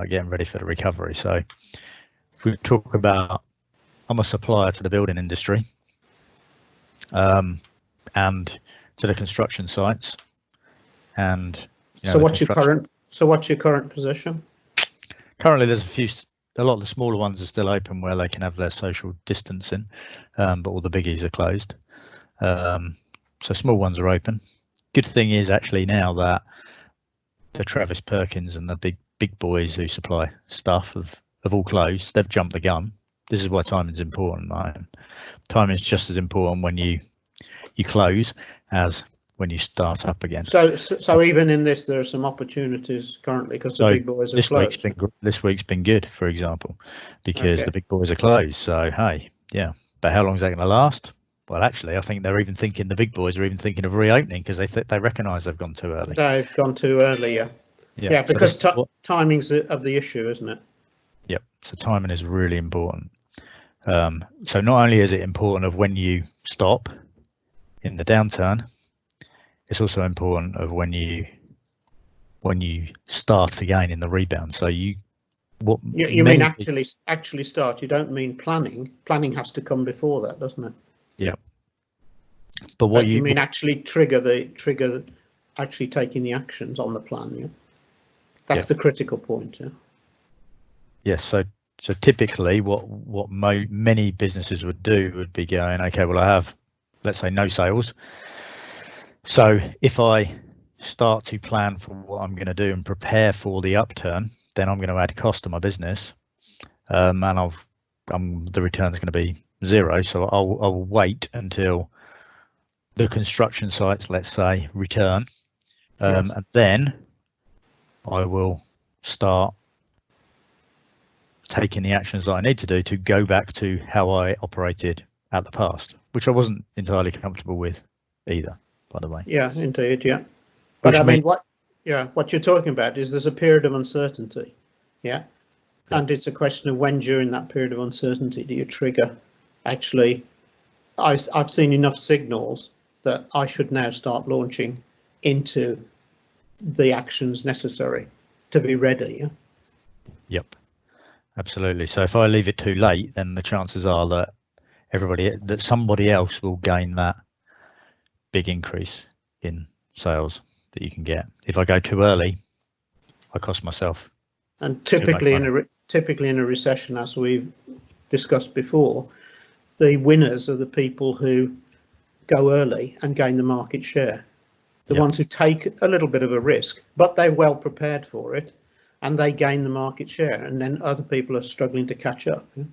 getting ready for the recovery. So if we talk about, I'm a supplier to the building industry and to the construction sites, and so what's your current position? Currently, there's a lot of the smaller ones are still open where they can have their social distancing, but all the biggies are closed. So small ones are open. Good thing is actually now that the Travis Perkins and the big boys who supply stuff have all closed. They've jumped the gun. This is why timing's important, right? Timing's just as important when you close as when you start up again. So even in this, there are some opportunities currently because the big boys are closed. This week's been good, for example, because the big boys are closed. So hey, yeah, but how long is that going to last? Well, actually, I think they're even thinking, the big boys are even thinking of reopening because they recognise they've gone too early. They've gone too early, yeah. Because timing's of the issue, isn't it? Yep. So timing is really important. So not only is it important of when you stop in the downturn, it's also important of when you start again in the rebound. So you mean actually start. You don't mean planning. Planning has to come before that, doesn't it? Yeah. But you mean actually actually taking the actions on the plan. Yeah. That's the critical point. Yeah. Yes. So typically, what many businesses would do would be going, okay, well, I have, let's say, no sales. So if I start to plan for what I'm going to do and prepare for the upturn, then I'm going to add cost to my business, and the return's going to be zero. So I'll wait until the construction sites, let's say, return, and then I will start taking the actions that I need to do to go back to how I operated at the past, which I wasn't entirely comfortable with either, by the way. Yeah, indeed, yeah. But I mean, what you're talking about is there's a period of uncertainty, yeah? And it's a question of when during that period of uncertainty do you trigger, actually, I've seen enough signals that I should now start launching into the actions necessary to be ready. Yeah? Yep, absolutely. So if I leave it too late, then the chances are that somebody else will gain that big increase in sales that you can get. If I go too early, I cost myself. And typically in a recession, as we've discussed before, the winners are the people who go early and gain the market share. The ones who take a little bit of a risk, but they're well prepared for it, and they gain the market share, and then other people are struggling to catch up. Yeah?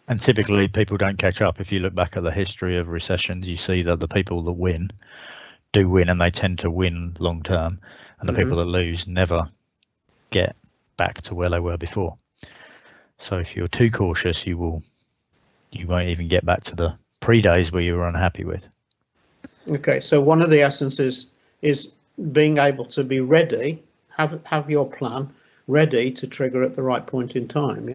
And typically people don't catch up. If you look back at the history of recessions, you see that the people that do win, and they tend to win long term, and the people that lose never get back to where they were before. So if you're too cautious, you won't even get back to the pre-days where you were unhappy with. Okay, so one of the essences is being able to be ready, have your plan ready to trigger at the right point in time.